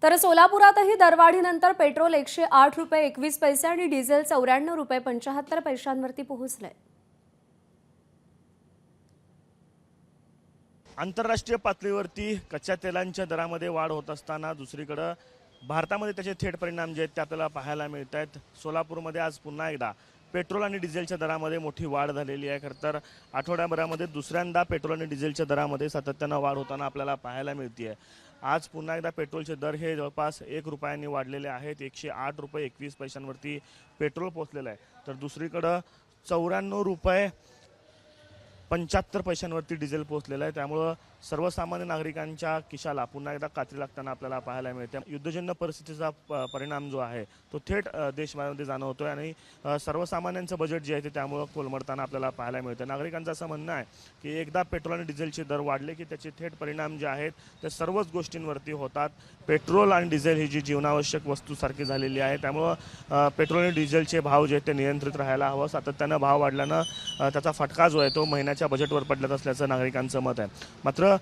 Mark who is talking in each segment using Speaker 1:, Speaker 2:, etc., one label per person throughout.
Speaker 1: तर सोलापुरातही दरवाढीनंतर पेट्रोल 108 रुपये 21 पैसे आणि डिझेल 94 रुपये 75 पैशांवरती पोहोचले।
Speaker 2: आंतरराष्ट्रीय पातळीवरती कच्च्या तेलांच्या दरामध्ये वाढ होत असताना दुसरीकडे भारतामध्ये त्याचे थेट परिणाम जे आहेत ते आपल्याला पाहायला मिळत आहेत। सोलापूरमध्ये आज पुन्हा एकदा पेट्रोल आणि डिझेलच्या दरामध्ये मोठी वाढ झालेली आहे। खरं तर आठवड्याभरामध्ये दुसऱ्यांदा पेट्रोल आणि डिझेलच्या दरामध्ये सातत्याने वाढ होताना आपल्याला पाहायला मिळते आहे। आज पुन्हा एकदा पेट्रोलचे दर हे जवळपास 1 रुपयांनी वाढलेले आहेत। 108 रुपये 21 पैशांवरती पेट्रोल पोहोचलेलं आहे, तर दुसरीकडे 94 रुपये 75 पैशांवरती डिझेल पोहोचलेलं आहे। त्यामुळे सर्वसामान्य नागरिकांच्या खिशाला पुन्हा एकदा कात्री लागताना आपल्याला पाहायला मिळते। युद्धजन्य परिस्थितीचा परिणाम जो आहे तो थेट देशभरामध्ये जाणवतोय आणि सर्वसामान्यांचं बजेट जे आहे ते त्यामुळे कोलमडताना आपल्याला पाहायला मिळतं। नागरिकांचं असं म्हणणं आहे की एकदा पेट्रोल आणि डिझेलचे दर वाढले की त्याचे थेट परिणाम जे आहेत ते सर्वच गोष्टींवरती होतात। पेट्रोल आणि डिझेल ही जी जीवनावश्यक वस्तूसारखी झालेली आहे, त्यामुळे पेट्रोल आणि डिझेलचे भाव जे आहेत ते नियंत्रित राहायला हवं। सातत्यानं भाव वाढल्यानं त्याचा फटका जो आहे तो महिन्याच्या बजेटवर पडत असल्याचं नागरिकांचं मत आहे। मात्र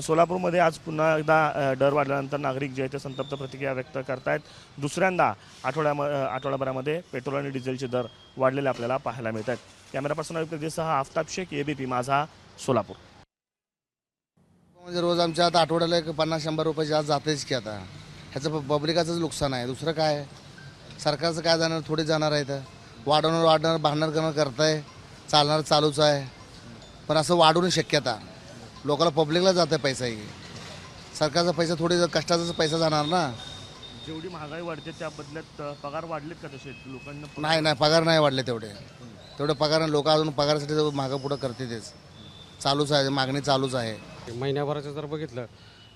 Speaker 2: सोलापूरमध्ये आज पुन्हा एकदा दर वाढल्यानंतर नागरिक जे आहेत ते संतप्त प्रतिक्रिया व्यक्त करतायत। दुसऱ्यांदा आठवड्याभरामध्ये पेट्रोल आणि डिझेलचे दर वाढलेले आपल्याला पाहायला मिळत आहेत। कॅमेरा पर्सन अभिप्रायसह आफताब शेख, एबीपी माझा, सोलापूर।
Speaker 3: म्हणजे रोज आमच्या आता आठवड्याला 50-100 रुपयाची आज जातेच की आता ह्याचं पब्लिकाचंच नुकसान आहे, दुसरं काय सरकारचं काय जाणार, थोडी जाणार आहे। तर वाढवणार भांडण करताय, चालणार चालूच आहे, पण असं वाढवणं शक्यता लोकांना पब्लिकला जातं पैसा, सरकारचा पैसा थोडी कष्टाचाच पैसा जाणार ना।
Speaker 2: जेवढी महागाई वाढते त्या बदल्यात पगार वाढलेत का तसे लोकांना?
Speaker 3: नाही पगार नाही वाढले तेवढे पगार लोक अजून पगारासाठी मागं पुढं करते, तेच चालूच आहे, मागणी चालूच आहे।
Speaker 4: महिन्याभराचं जर बघितलं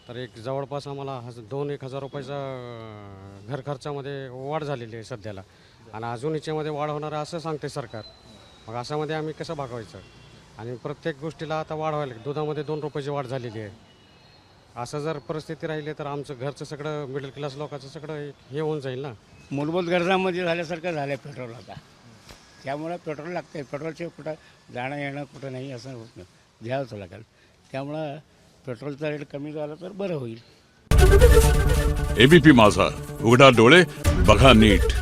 Speaker 4: तर एक जवळपास आम्हाला 2-1 हजार रुपयाचा घर खर्चामध्ये वाढ झालेली आहे सध्याला, आणि अजून याच्यामध्ये वाढ होणार आहे असं सांगते सरकार। मग अशामध्ये आम्ही कसं भागवायचं? आणि प्रत्येक गोष्टीला आता वाढ व्हायला, दुधामध्ये 2 रुपयाची वाढ झालेली आहे। असं जर परिस्थिती राहिली तर आमचं घरचं सगळं मिडल क्लास लोकांचं सगळं हे होऊन जाईल ना।
Speaker 5: मूलभूत गरजामध्ये झाल्यासारखं झालं आहे पेट्रोल आता, त्यामुळं पेट्रोल लागते। पेट्रोलचे कुठं जाणं येणं कुठं नाही असं होत नाही, घ्यावंच लागेल। त्यामुळं पेट्रोलचा रेट कमी झाला तर बरं होईल।
Speaker 6: एबीपी माझा, उघडा डोळे बघा नीट।